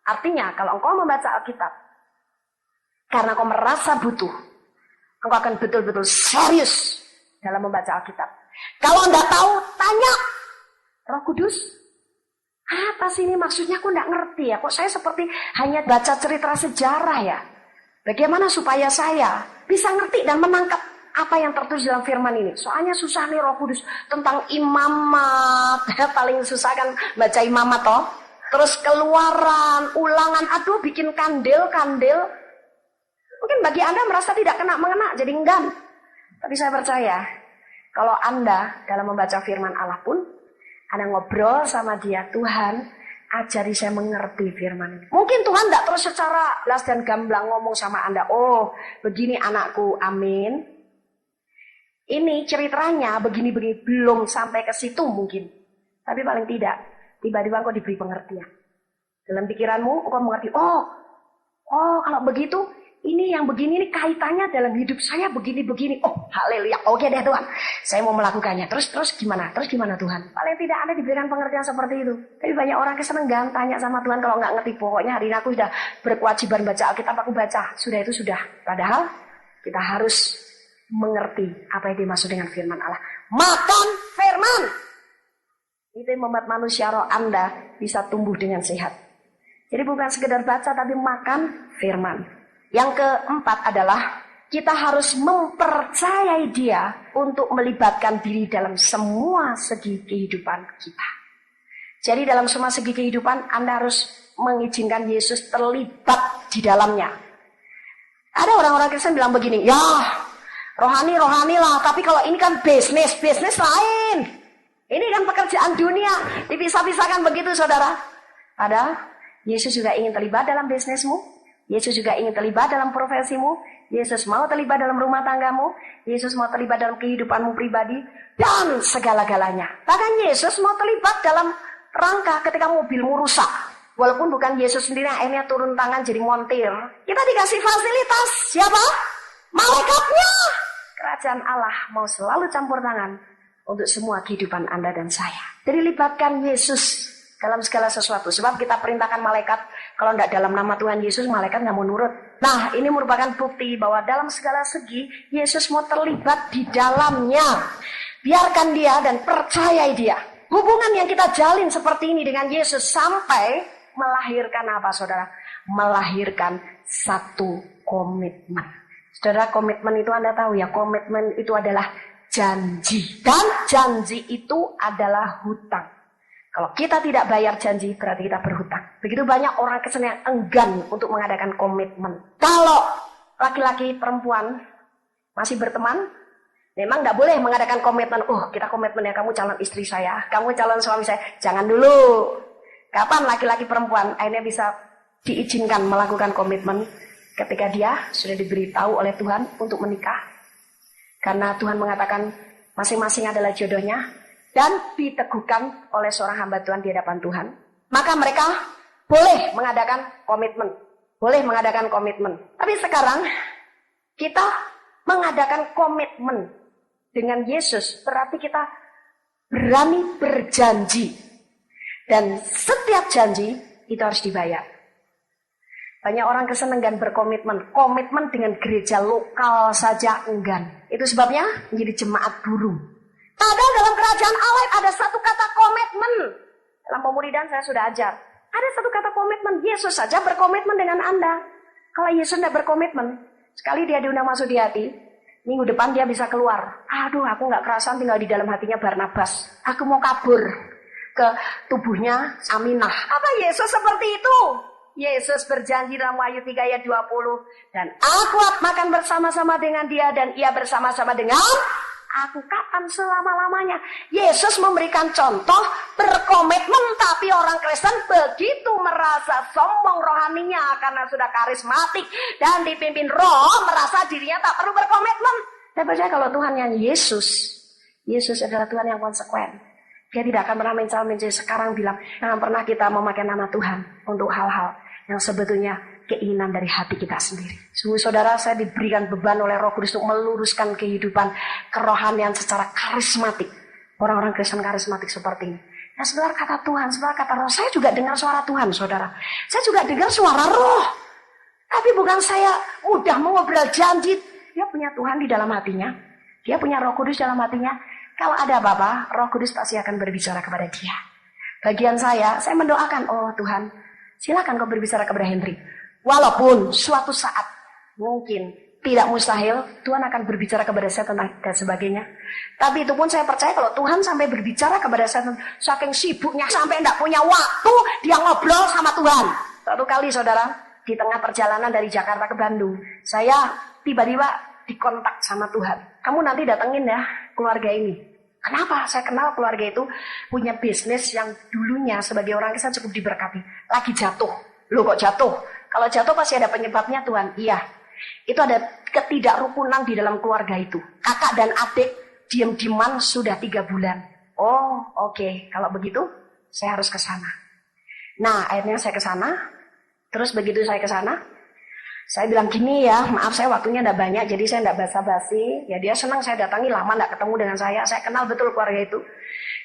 Artinya, kalau engkau membaca Alkitab karena kau merasa butuh, engkau akan betul-betul serius dalam membaca Alkitab. Kalau Anda tahu, tanya Roh Kudus, apa sih ini maksudnya? Aku tidak ngerti ya. Kok saya seperti hanya baca cerita sejarah ya? Bagaimana supaya saya bisa ngerti dan menangkap apa yang tertulis dalam firman ini? Soalnya susah nih Roh Kudus tentang imamat. Paling susah kan baca imamat toh. Terus Keluaran, Ulangan, aduh bikin kandil. Mungkin bagi Anda merasa tidak mengena, jadi enggan. Tapi saya percaya, kalau Anda dalam membaca firman Allah pun, Anda ngobrol sama dia, Tuhan, ajari saya mengerti firman ini. Mungkin Tuhan tidak terus secara jelas dan gamblang ngomong sama Anda, oh begini anakku, amin. Ini ceritanya begini-begini, belum sampai ke situ mungkin. Tapi paling tidak, tiba-tiba engkau diberi pengertian. Dalam pikiranmu, engkau mengerti, oh kalau begitu, ini yang begini ini kaitannya dalam hidup saya begini-begini. Oh, haleluya. Oke deh Tuhan. Saya mau melakukannya. Terus gimana? Terus gimana Tuhan? Paling tidak Anda diberikan pengertian seperti itu. Tapi banyak orang kesenangan tanya sama Tuhan kalau nggak ngerti. Pokoknya hari ini aku sudah berkewajiban baca Alkitab, aku baca. Sudah itu sudah. Padahal kita harus mengerti apa yang dimaksud dengan firman Allah. Makan firman. Itu yang membuat manusia roh Anda bisa tumbuh dengan sehat. Jadi bukan sekedar baca tapi makan firman. Yang keempat adalah kita harus mempercayai dia untuk melibatkan diri dalam semua segi kehidupan kita. Jadi dalam semua segi kehidupan Anda harus mengizinkan Yesus terlibat di dalamnya. Ada orang-orang Kristen bilang begini, ya rohani lah, tapi kalau ini kan bisnis lain. Ini kan pekerjaan dunia, dipisah-pisahkan begitu saudara. Padahal Yesus juga ingin terlibat dalam bisnismu. Yesus juga ingin terlibat dalam profesimu. Yesus mau terlibat dalam rumah tanggamu. Yesus mau terlibat dalam kehidupanmu pribadi. Dan segala-galanya. Bahkan Yesus mau terlibat dalam rangka ketika mobilmu rusak. Walaupun bukan Yesus sendiri yang akhirnya turun tangan jadi montir. Kita dikasih fasilitas. Siapa? Malaikatnya. Kerajaan Allah mau selalu campur tangan untuk semua kehidupan Anda dan saya. Jadi libatkan Yesus dalam segala sesuatu. Sebab kita perintahkan malaikat, kalau tidak dalam nama Tuhan Yesus, malaikat nggak mau nurut. Nah, ini merupakan bukti bahwa dalam segala segi, Yesus mau terlibat di dalamnya. Biarkan dia dan percayai dia. Hubungan yang kita jalin seperti ini dengan Yesus sampai melahirkan apa, saudara? Melahirkan satu komitmen. Saudara, komitmen itu Anda tahu ya, komitmen itu adalah janji. Dan janji itu adalah hutang. Kalau kita tidak bayar janji, berarti kita berhutang. Begitu banyak orang Kristen yang enggan untuk mengadakan komitmen. Kalau laki-laki perempuan masih berteman, memang tidak boleh mengadakan komitmen. Oh, kita komitmen ya, kamu calon istri saya, kamu calon suami saya. Jangan dulu. Kapan laki-laki perempuan akhirnya bisa diizinkan melakukan komitmen? Ketika dia sudah diberitahu oleh Tuhan untuk menikah. Karena Tuhan mengatakan masing-masing adalah jodohnya. Dan diteguhkan oleh seorang hamba Tuhan di hadapan Tuhan. Maka mereka boleh mengadakan komitmen. Boleh mengadakan komitmen. Tapi sekarang kita mengadakan komitmen dengan Yesus berarti kita berani berjanji. Dan setiap janji itu harus dibayar. Banyak orang Kristen enggan berkomitmen. Komitmen dengan gereja lokal saja enggan. Itu sebabnya menjadi jemaat burung. Padahal dalam kerajaan Allah ada satu kata komitmen. Dalam pemuridan saya sudah ajar. Ada satu kata komitmen. Yesus saja berkomitmen dengan Anda. Kalau Yesus tidak berkomitmen, sekali dia diundang masuk di hati, minggu depan dia bisa keluar. Aduh, aku gak kerasan tinggal di dalam hatinya Barnabas. Aku mau kabur ke tubuhnya Aminah. Apa Yesus seperti itu? Yesus berjanji dalam Wahyu 3 ayat 20. Dan aku makan bersama-sama dengan dia dan ia bersama-sama dengan aku kapan selama-lamanya. Yesus memberikan contoh berkomitmen, tapi orang Kristen begitu merasa sombong rohaninya karena sudah karismatik dan dipimpin roh, merasa dirinya tak perlu berkomitmen. Saya percaya kalau Tuhan yang Yesus adalah Tuhan yang konsekuen. Dia tidak akan pernah mencari sekarang bilang, jangan pernah kita memakai nama Tuhan untuk hal-hal yang sebetulnya keinginan dari hati kita sendiri. Sungguh saudara, saya diberikan beban oleh Roh Kudus untuk meluruskan kehidupan kerohanian secara karismatik. Orang-orang Kristen karismatik seperti ini. Nah, sebenarnya kata Tuhan, sebenarnya kata Roh, saya juga dengar suara Tuhan, saudara. Saya juga dengar suara Roh. Tapi bukan saya mudah mengobrol janji. Dia punya Tuhan di dalam hatinya. Dia punya Roh Kudus dalam hatinya. Kalau ada apa-apa, Roh Kudus pasti akan berbicara kepada dia. Bagian saya mendoakan, oh Tuhan, silakan kau berbicara kepada Henry. Walaupun suatu saat mungkin tidak mustahil Tuhan akan berbicara kepada saya tentang dan sebagainya. Tapi itu pun saya percaya kalau Tuhan sampai berbicara kepada saya saking sibuknya sampai tidak punya waktu dia ngobrol sama Tuhan. Suatu kali saudara, di tengah perjalanan dari Jakarta ke Bandung, saya tiba-tiba dikontak sama Tuhan. Kamu nanti datengin ya keluarga ini. Kenapa? Saya kenal keluarga itu punya bisnis yang dulunya sebagai orang Kristen cukup diberkati. Lagi jatuh. Loh kok jatuh? Kalau jatuh pasti ada penyebabnya Tuhan. Iya. Itu ada ketidakrukunan di dalam keluarga itu. Kakak dan adik diam-diaman sudah 3 bulan. Oh oke. Kalau begitu saya harus ke sana. Nah akhirnya saya ke sana. Terus begitu saya ke sana, saya bilang gini ya, maaf saya waktunya tidak banyak, jadi saya tidak basa-basi. Ya dia senang saya datangi, lama tidak ketemu dengan saya. Saya kenal betul keluarga itu.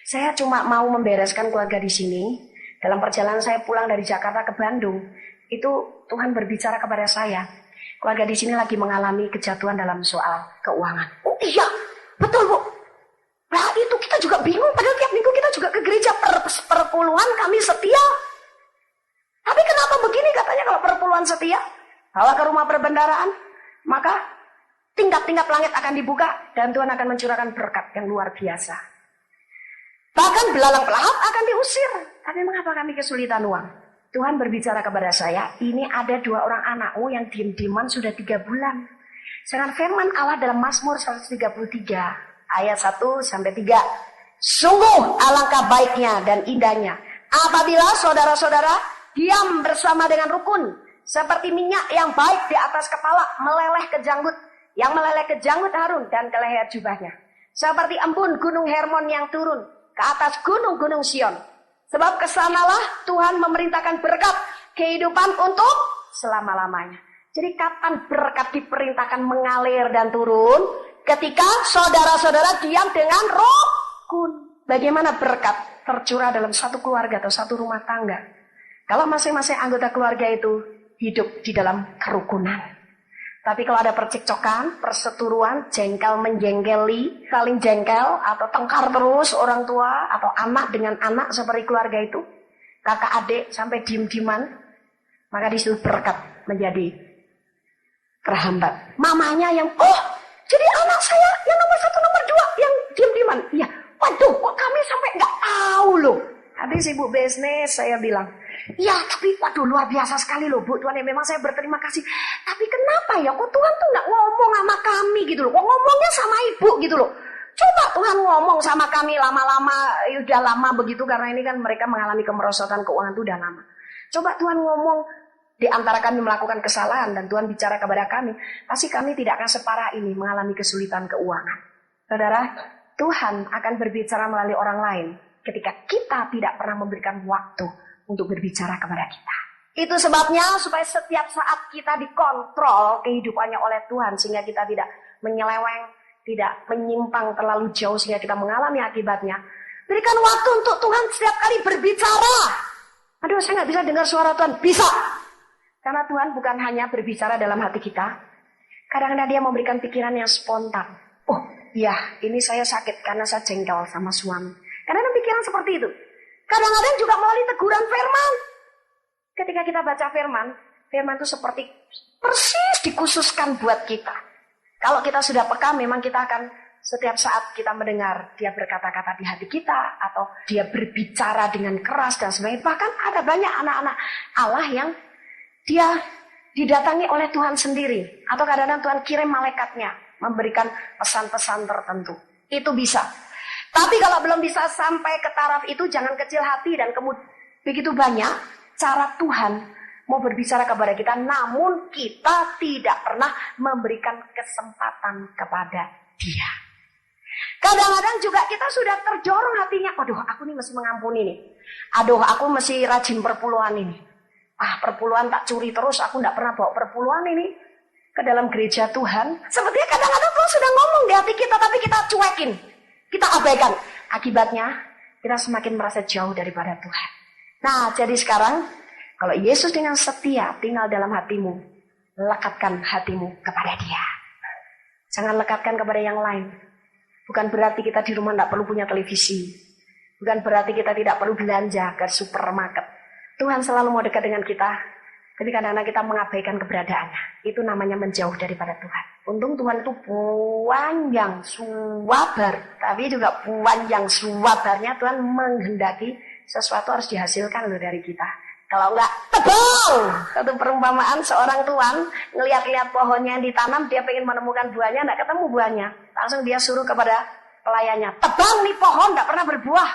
Saya cuma mau membereskan keluarga di sini. Dalam perjalanan saya pulang dari Jakarta ke Bandung, itu Tuhan berbicara kepada saya. Keluarga di sini lagi mengalami kejatuhan dalam soal keuangan. Oh iya, betul Bu. Nah itu kita juga bingung, padahal tiap minggu kita juga ke gereja perpuluhan kami setia. Tapi kenapa begini katanya kalau perpuluhan setia? Bawa ke rumah perbendaraan, maka tingkap-tingkap langit akan dibuka dan Tuhan akan mencurahkan berkat yang luar biasa. Bahkan belalang pelahap akan diusir. Tapi mengapa kami kesulitan uang? Tuhan berbicara kepada saya, ini ada 2 orang anakmu yang diem-dieman sudah 3 bulan. Sedangkan firman Allah dalam Mazmur 133 ayat 1-3. Sungguh alangkah baiknya dan indahnya apabila saudara-saudara diam bersama dengan rukun. Seperti minyak yang baik di atas kepala meleleh ke janggut, yang meleleh ke janggut Harun dan ke leher jubahnya. Seperti embun gunung Hermon yang turun ke atas gunung-gunung Sion. Sebab kesanalah Tuhan memerintahkan berkat kehidupan untuk selama-lamanya. Jadi kapan berkat diperintahkan mengalir dan turun? Ketika saudara-saudara diam dengan rukun. Bagaimana berkat tercurah dalam satu keluarga atau satu rumah tangga? Kalau masing-masing anggota keluarga itu hidup di dalam kerukunan. Tapi kalau ada percekcokan, perseteruan, jengkel menjenggeli, saling jengkel atau tengkar terus orang tua atau anak dengan anak seperti keluarga itu, kakak adik sampai diem-dieman, maka disitu berkat menjadi terhambat. Mamanya yang, oh jadi anak saya yang nomor 1, nomor 2 yang diem-dieman. Iya, waduh kok kami sampai nggak tahu loh. Tadi sibuk bisnis, saya bilang, ya tapi waduh luar biasa sekali loh Bu Tuhan, ya memang saya berterima kasih. Tapi kenapa ya kok Tuhan tuh gak ngomong sama kami gitu loh, kok ngomongnya sama ibu gitu loh. Coba Tuhan ngomong sama kami lama-lama, udah lama begitu karena ini kan mereka mengalami kemerosotan keuangan itu udah lama. Coba Tuhan ngomong di antara kami melakukan kesalahan dan Tuhan bicara kepada kami, pasti kami tidak akan separah ini mengalami kesulitan keuangan. Saudara, Tuhan akan berbicara melalui orang lain ketika kita tidak pernah memberikan waktu untuk berbicara kepada kita. Itu sebabnya supaya setiap saat kita dikontrol kehidupannya oleh Tuhan sehingga kita tidak menyeleweng, tidak menyimpang terlalu jauh sehingga kita mengalami akibatnya. Berikan waktu untuk Tuhan setiap kali berbicara. Aduh, saya nggak bisa dengar suara Tuhan. Bisa. Karena Tuhan bukan hanya berbicara dalam hati kita. Kadang-kadang dia memberikan pikiran yang spontan. Oh iya, ini saya sakit karena saya jengkel sama suami. Kadang-kadang pikiran seperti itu. Kadang-kadang juga melalui teguran firman. Ketika kita baca firman, firman itu seperti persis dikhususkan buat kita. Kalau kita sudah peka, memang kita akan setiap saat kita mendengar dia berkata-kata di hati kita, atau dia berbicara dengan keras dan sebagainya. Bahkan ada banyak anak-anak Allah yang dia didatangi oleh Tuhan sendiri, atau kadang-kadang Tuhan kirim malaikatnya memberikan pesan-pesan tertentu. Itu bisa. Tapi kalau belum bisa sampai ke taraf itu, jangan kecil hati dan kemudian begitu banyak cara Tuhan mau berbicara kepada kita, namun kita tidak pernah memberikan kesempatan kepada Dia. Kadang-kadang juga kita sudah terjorong hatinya, aduh aku nih mesti mengampuni nih, aduh aku mesti rajin perpuluhan ini, perpuluhan tak curi terus, aku tidak pernah bawa perpuluhan ini ke dalam gereja Tuhan. Sepertinya kadang-kadang Tuhan sudah ngomong di hati kita, tapi kita cuekin, kita abaikan. Akibatnya kita semakin merasa jauh daripada Tuhan. Nah, jadi sekarang kalau Yesus dengan setia tinggal dalam hatimu, lekatkan hatimu kepada Dia. Jangan lekatkan kepada yang lain. Bukan berarti kita di rumah tidak perlu punya televisi. Bukan berarti kita tidak perlu belanja ke supermarket. Tuhan selalu mau dekat dengan kita. Tapi kadang-kadang kita mengabaikan keberadaannya. Itu namanya menjauh daripada Tuhan. Untung Tuhan itu panjang sabar. Tapi juga panjang sabarnya Tuhan menghendaki sesuatu harus dihasilkan loh dari kita. Kalau enggak, tebal. Satu perumpamaan seorang tuan ngelihat-lihat pohonnya yang ditanam, dia pengen menemukan buahnya, enggak ketemu buahnya. Langsung dia suruh kepada pelayannya, tebang nih pohon, enggak pernah berbuah.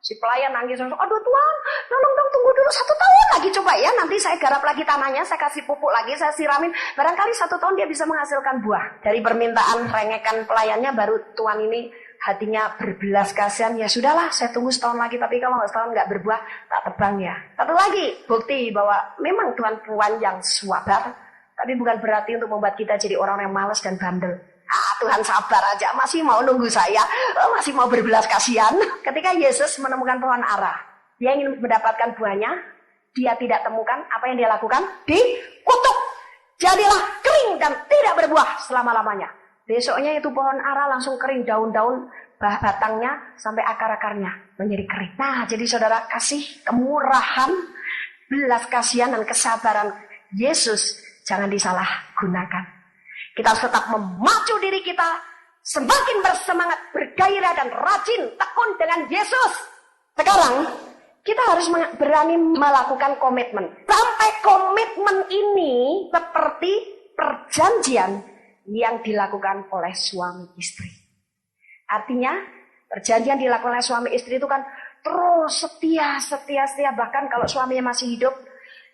Si pelayan nangis, aduh Tuan, tolong dong tunggu dulu 1 tahun lagi coba ya, nanti saya garap lagi tanahnya, saya kasih pupuk lagi, saya siramin. Barangkali 1 tahun dia bisa menghasilkan buah. Dari permintaan rengekan pelayannya, baru tuan ini hatinya berbelas kasihan, ya sudahlah saya tunggu setahun lagi, tapi kalau setahun nggak berbuah tak tebang ya. Satu lagi bukti bahwa memang Tuhan panjang sabar, tapi bukan berarti untuk membuat kita jadi orang yang malas dan bandel. Tuhan sabar aja, masih mau nunggu saya, masih mau berbelas kasihan. Ketika Yesus menemukan pohon ara, dia ingin mendapatkan buahnya, dia tidak temukan, apa yang dia lakukan? Dikutuk, jadilah kering dan tidak berbuah selama-lamanya. Besoknya itu pohon ara langsung kering, daun-daun batangnya sampai akar-akarnya menjadi kering. Nah, jadi saudara, kasih kemurahan, belas kasihan dan kesabaran Yesus jangan disalahgunakan. Kita harus tetap memacu diri kita, semakin bersemangat, bergairah dan rajin, tekun dengan Yesus. Sekarang kita harus berani melakukan komitmen. Sampai komitmen ini seperti perjanjian yang dilakukan oleh suami istri. Artinya perjanjian dilakukan oleh suami istri itu kan terus setia. Bahkan kalau suaminya masih hidup,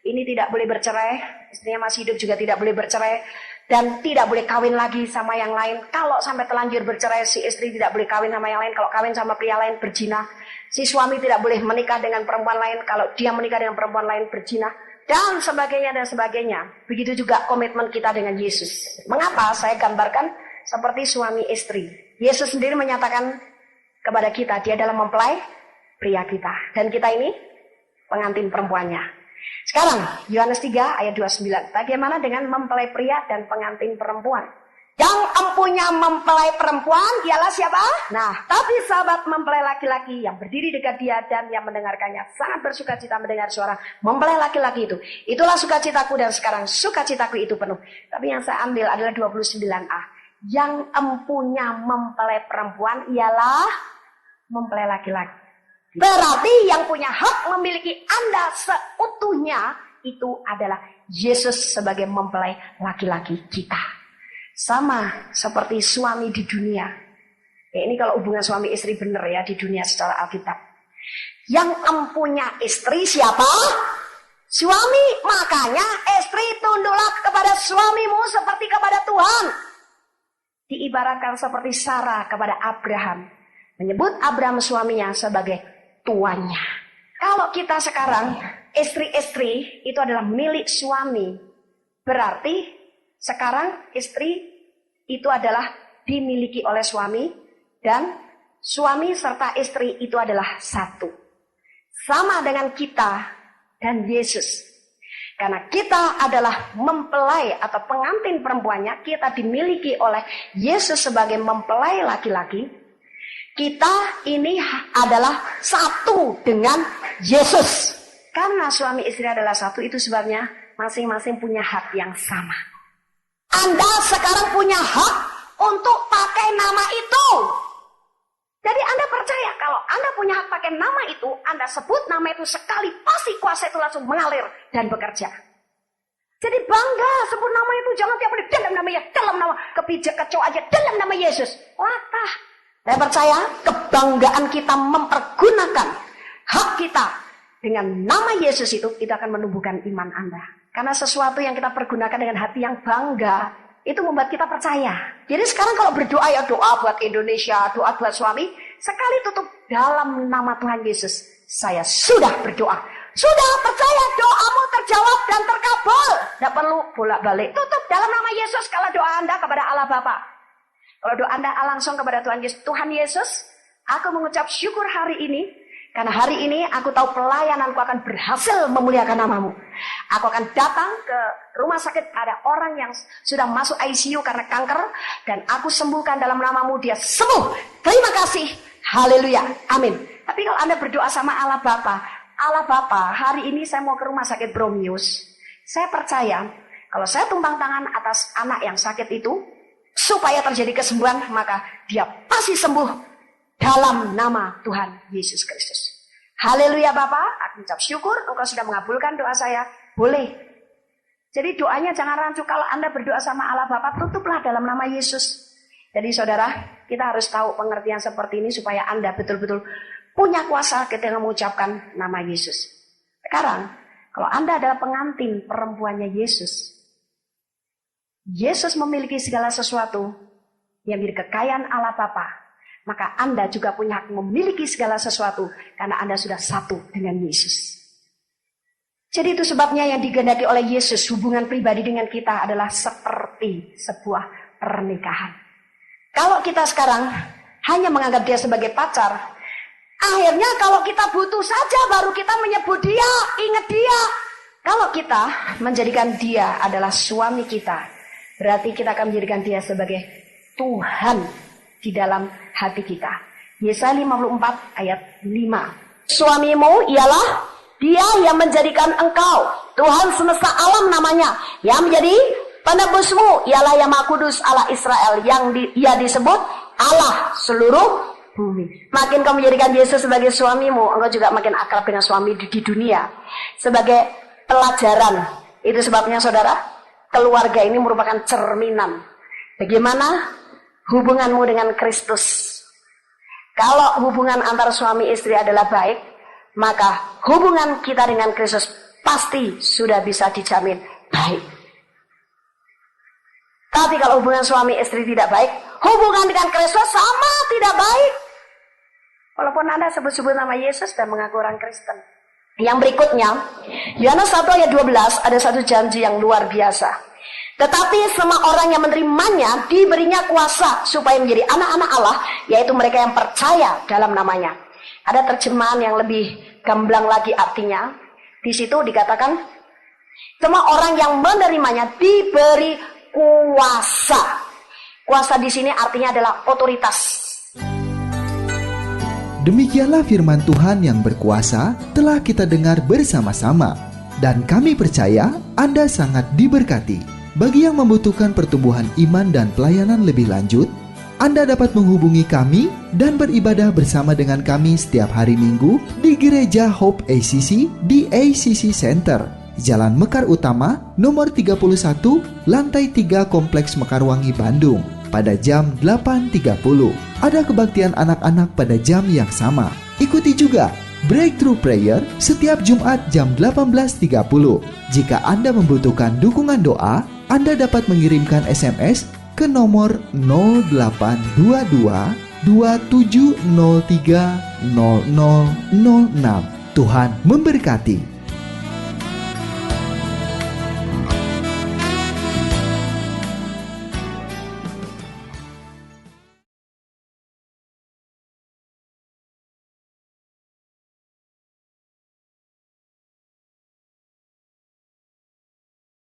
ini tidak boleh bercerai. Istrinya masih hidup juga tidak boleh bercerai. Dan tidak boleh kawin lagi sama yang lain. Kalau sampai telanjur bercerai, si istri tidak boleh kawin sama yang lain. Kalau kawin sama pria lain, berzina. Si suami tidak boleh menikah dengan perempuan lain. Kalau dia menikah dengan perempuan lain, berzina. Dan sebagainya dan sebagainya. Begitu juga komitmen kita dengan Yesus. Mengapa saya gambarkan seperti suami istri? Yesus sendiri menyatakan kepada kita, dia adalah mempelai pria kita. Dan kita ini pengantin perempuannya. Sekarang Yohanes 3 ayat 29. Bagaimana dengan mempelai pria dan pengantin perempuan? Yang empunya mempelai perempuan ialah siapa? Nah, tapi sahabat mempelai laki-laki yang berdiri dekat dia dan yang mendengarkannya sangat bersukacita mendengar suara mempelai laki-laki itu. Itulah sukacitaku dan sekarang sukacitaku itu penuh. Tapi yang saya ambil adalah 29a. Yang empunya mempelai perempuan ialah mempelai laki-laki. Berarti yang punya hak memiliki Anda seutuhnya itu adalah Yesus sebagai mempelai laki-laki kita. Sama seperti suami di dunia. Ini kalau hubungan suami istri benar ya di dunia secara Alkitab. Yang empunya istri siapa? Suami. Makanya istri tunduklah kepada suamimu seperti kepada Tuhan. Diibaratkan seperti Sarah kepada Abraham. Menyebut Abraham suaminya sebagai tuannya. Kalau kita sekarang istri-istri itu adalah milik suami, berarti sekarang istri itu adalah dimiliki oleh suami, dan suami serta istri itu adalah satu. Sama dengan kita dan Yesus. Karena kita adalah mempelai atau pengantin perempuannya, kita dimiliki oleh Yesus sebagai mempelai laki-laki. Kita ini adalah satu dengan Yesus. Karena suami istri adalah satu, itu sebabnya masing-masing punya hak yang sama. Anda sekarang punya hak untuk pakai nama itu. Jadi Anda percaya kalau Anda punya hak pakai nama itu, Anda sebut nama itu sekali, pasti kuasa itu langsung mengalir dan bekerja. Jadi bangga sebut nama itu, jangan tiap hari dalam nama Yesus, dalam nama kepijak kecoa aja, dalam nama Yesus. Latah. Saya percaya kebanggaan kita mempergunakan hak kita dengan nama Yesus itu akan menumbuhkan iman Anda. Karena sesuatu yang kita pergunakan dengan hati yang bangga, itu membuat kita percaya. Jadi sekarang kalau berdoa, ya doa buat Indonesia, doa buat suami, sekali tutup dalam nama Tuhan Yesus. Saya sudah berdoa. Sudah percaya doamu terjawab dan terkabul. Tidak perlu bolak-balik. Tutup dalam nama Yesus kalau doa Anda kepada Allah Bapa. Kalau doa Anda langsung kepada Tuhan Yesus. Tuhan Yesus, aku mengucap syukur hari ini. Karena hari ini aku tahu pelayananku akan berhasil memuliakan namamu. Aku akan datang ke rumah sakit, ada orang yang sudah masuk ICU karena kanker, dan aku sembuhkan dalam namamu, dia sembuh. Terima kasih. Haleluya. Amin. Tapi kalau Anda berdoa sama Allah Bapa, hari ini saya mau ke rumah sakit Bromius. Saya percaya kalau saya tumpang tangan atas anak yang sakit itu, supaya terjadi kesembuhan, maka dia pasti sembuh. Dalam nama Tuhan Yesus Kristus. Haleluya Bapak, aku ucap syukur Engkau sudah mengabulkan doa saya. Boleh. Jadi doanya jangan rancu. Kalau Anda berdoa sama Allah Bapa, tutuplah dalam nama Yesus. Jadi saudara, kita harus tahu pengertian seperti ini supaya Anda betul-betul punya kuasa ketika mengucapkan nama Yesus. Sekarang, kalau Anda adalah pengantin perempuannya Yesus, Yesus memiliki segala sesuatu yang menjadi kekayaan Allah Bapa. Maka Anda juga punya hak memiliki segala sesuatu karena Anda sudah satu dengan Yesus. Jadi itu sebabnya yang digendaki oleh Yesus, hubungan pribadi dengan kita adalah seperti sebuah pernikahan. Kalau kita sekarang hanya menganggap dia sebagai pacar, akhirnya kalau kita butuh saja baru kita menyebut dia, ingat dia. Kalau kita menjadikan dia adalah suami kita, berarti kita akan menjadikan dia sebagai Tuhan di dalam hati kita. Yesaya 54 ayat 5. Suamimu ialah dia yang menjadikan engkau, Tuhan semesta alam namanya, yang menjadi penebusmu ialah yang Maha Kudus Allah Israel, yang ia disebut Allah seluruh bumi. Makin kau menjadikan Yesus sebagai suamimu, engkau juga makin akrab dengan suami di dunia. Sebagai pelajaran, itu sebabnya saudara, keluarga ini merupakan cerminan bagaimana hubunganmu dengan Kristus. Kalau hubungan antara suami istri adalah baik, maka hubungan kita dengan Kristus pasti sudah bisa dijamin baik. Tapi kalau hubungan suami istri tidak baik, hubungan dengan Kristus sama tidak baik. Walaupun Anda sebut-sebut nama Yesus dan mengaku orang Kristen. Yang berikutnya, Yohanes 1 ayat 12, ada satu janji yang luar biasa. Tetapi semua orang yang menerimanya diberinya kuasa supaya menjadi anak-anak Allah, yaitu mereka yang percaya dalam namanya. Ada terjemahan yang lebih gamblang lagi artinya. Di situ dikatakan semua orang yang menerimanya diberi kuasa. Kuasa di sini artinya adalah otoritas. Demikianlah firman Tuhan yang berkuasa telah kita dengar bersama-sama, dan kami percaya Anda sangat diberkati. Bagi yang membutuhkan pertumbuhan iman dan pelayanan lebih lanjut, Anda dapat menghubungi kami dan beribadah bersama dengan kami setiap hari Minggu di Gereja Hope ACC di ACC Center, Jalan Mekar Utama, nomor 31, lantai 3 Kompleks Mekarwangi, Bandung, pada jam 8.30. Ada kebaktian anak-anak pada jam yang sama. Ikuti juga Breakthrough Prayer setiap Jumat jam 18.30. Jika Anda membutuhkan dukungan doa, Anda dapat mengirimkan SMS ke nomor 0822 2703 0006. Tuhan memberkati.